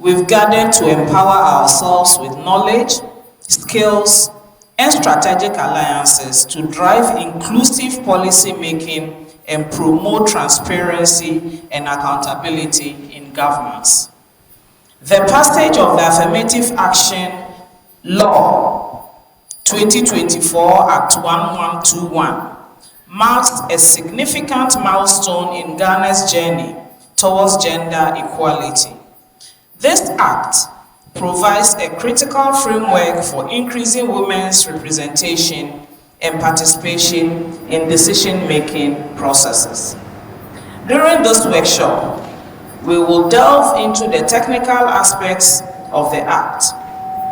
we've gathered to empower ourselves with knowledge, skills, and strategic alliances to drive inclusive policy making and promote transparency and accountability in governance. The passage of the Affirmative Action Law 2024 Act 1121 marks a significant milestone in Ghana's journey towards gender equality. This act provides a critical framework for increasing women's representation and participation in decision-making processes. During this workshop, we will delve into the technical aspects of the act,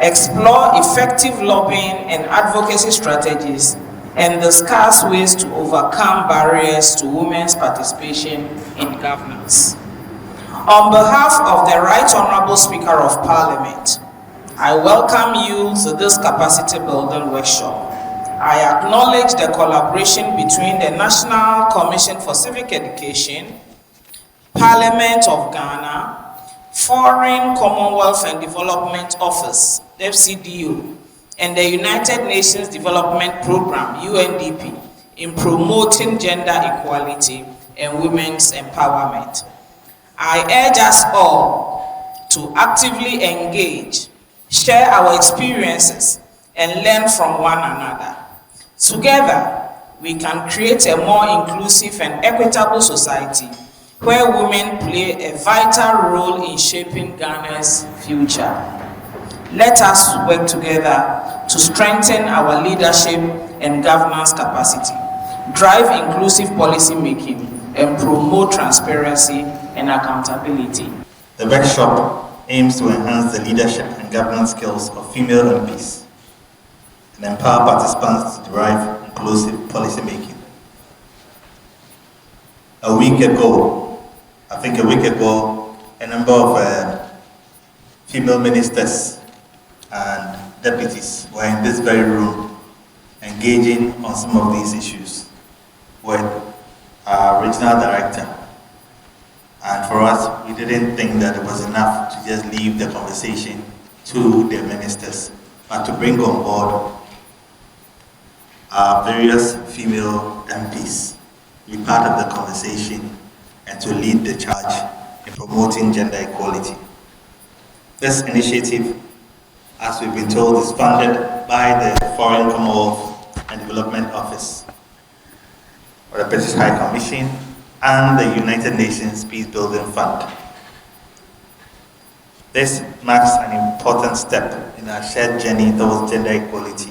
explore effective lobbying and advocacy strategies, and discuss ways to overcome barriers to women's participation in governance. On behalf of the Right Honorable Speaker of Parliament, I welcome you to this capacity building workshop. I acknowledge the collaboration between the National Commission for Civic Education, Parliament of Ghana, Foreign Commonwealth and Development Office, FCDO, and the United Nations Development Programme, UNDP, in promoting gender equality and women's empowerment. I urge us all to actively engage, share our experiences, and learn from one another. Together, we can create a more inclusive and equitable society where women play a vital role in shaping Ghana's future. Let us work together to strengthen our leadership and governance capacity, drive inclusive policy making, and promote transparency and accountability. The workshop aims to enhance the leadership and governance skills of female MPs and empower participants to drive inclusive policy making. A week ago, a number of female ministers and deputies were in this very room engaging on some of these issues with our regional director. And for us, we didn't think that it was enough to just leave the conversation to the ministers, but to bring on board our various female MPs to be part of the conversation and to lead the charge in promoting gender equality. This initiative, as we've been told, is funded by the Foreign Commonwealth and Development Office, or the British High Commission, and the United Nations Peace Building Fund. This marks an important step in our shared journey towards gender equality,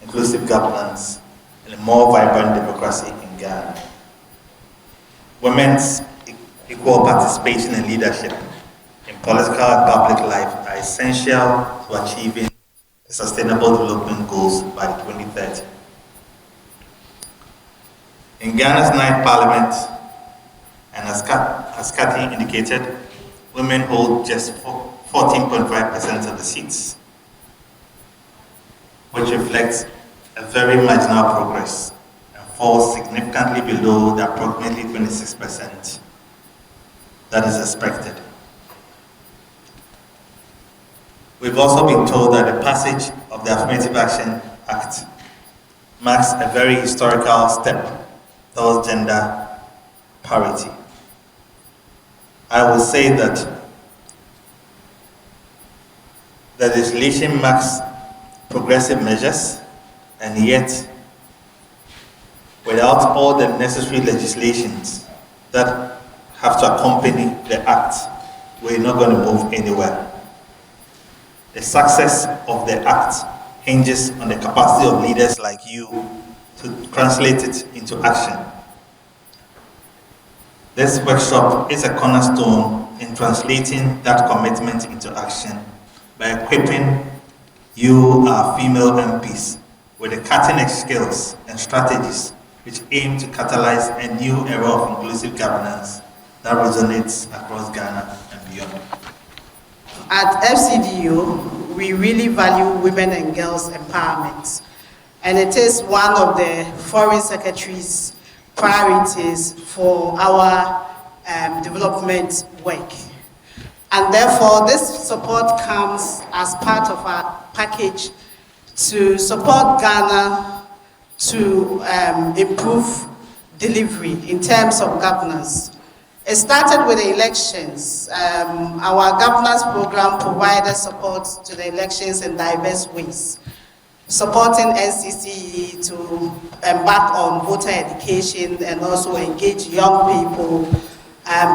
inclusive governance, and a more vibrant democracy in Ghana. Women's equal participation and leadership in political and public life are essential to achieving the Sustainable Development Goals by 2030. In Ghana's 9th Parliament, and as Kathy indicated, women hold just 14.5% of the seats, which reflects a very marginal progress and falls significantly below the approximately 26% that is expected. We've also been told that the passage of the Affirmative Action Act marks a very historical step towards gender parity. I will say that the legislation marks progressive measures, and yet without all the necessary legislations that have to accompany the act, we're not going to move anywhere. The success of the act hinges on the capacity of leaders like you to translate it into action. This workshop is a cornerstone in translating that commitment into action by equipping you, our female MPs, with the cutting-edge skills and strategies which aim to catalyze a new era of inclusive governance that resonates across Ghana and beyond. At FCDO, we really value women and girls empowerment, and it is one of the Foreign Secretary's priorities for our development work. And therefore, this support comes as part of our package to support Ghana to improve delivery in terms of governance. It started with the elections. Our governance program provided support to the elections in diverse ways, supporting NCCE to embark on voter education and also engage young people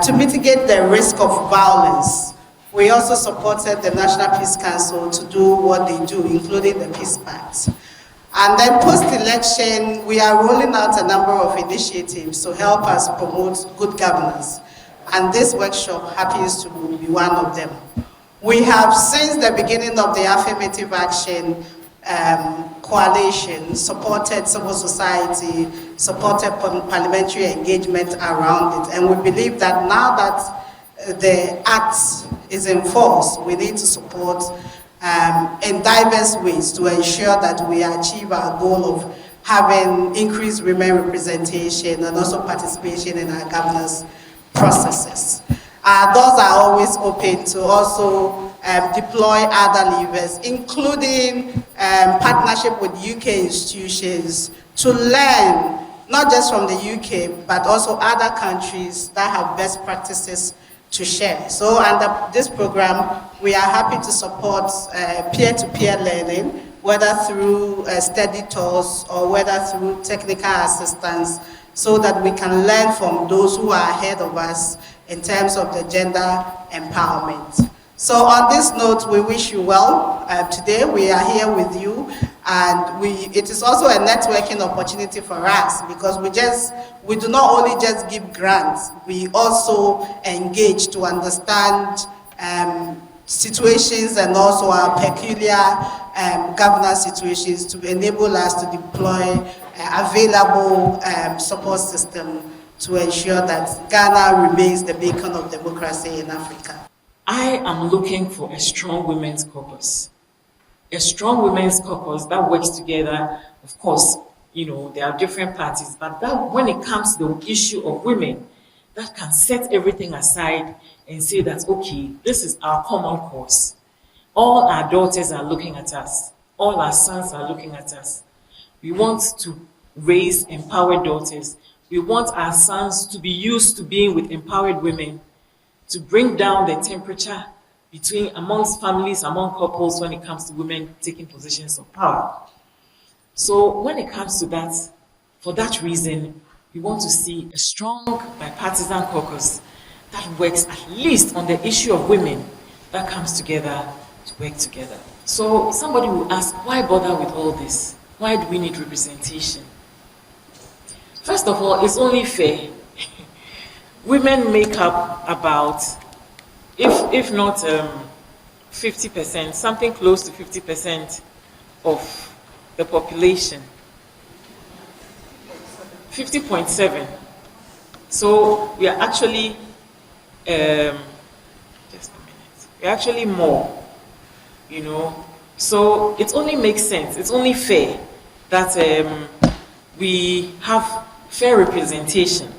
to mitigate the risk of violence. We also supported the National Peace Council to do what they do, including the Peace Pact. And then post-election, we are rolling out a number of initiatives to help us promote good governance. And this workshop happens to be one of them. We have, since the beginning of the Affirmative Action Coalition, supported civil society, supported parliamentary engagement around it. And we believe that now that the Act is in force, we need to support in diverse ways to ensure that we achieve our goal of having increased women representation and also participation in our governance processes. Those are always open to also deploy other levers, including partnership with UK institutions to learn, not just from the UK, but also other countries that have best practices to share. So under this program, we are happy to support peer-to-peer learning, whether through study tours or whether through technical assistance, so that we can learn from those who are ahead of us in terms of the gender empowerment. So on this note, we wish you well. Today we are here with you, and it is also a networking opportunity for us, because we do not only just give grants, we also engage to understand situations and also our peculiar governance situations to enable us to deploy available support system to ensure that Ghana remains the beacon of democracy in Africa. I am looking for a strong women's caucus. A strong women's caucus that works together. Of course, there are different parties, but that when it comes to the issue of women, that can set everything aside and say that, okay, this is our common cause. All our daughters are looking at us. All our sons are looking at us. We want to raise empowered daughters. We want our sons to be used to being with empowered women, to bring down the temperature amongst families, among couples when it comes to women taking positions of power. So when it comes to that, for that reason, we want to see a strong bipartisan caucus that works at least on the issue of women, that comes together to work together. So somebody will ask, why bother with all this? Why do we need representation? First of all, it's only fair. Women make up about, if not 50%, something close to 50% of the population. 50.7. So we are actually, just a minute, we're actually more, So it only makes sense, it's only fair that we have fair representation.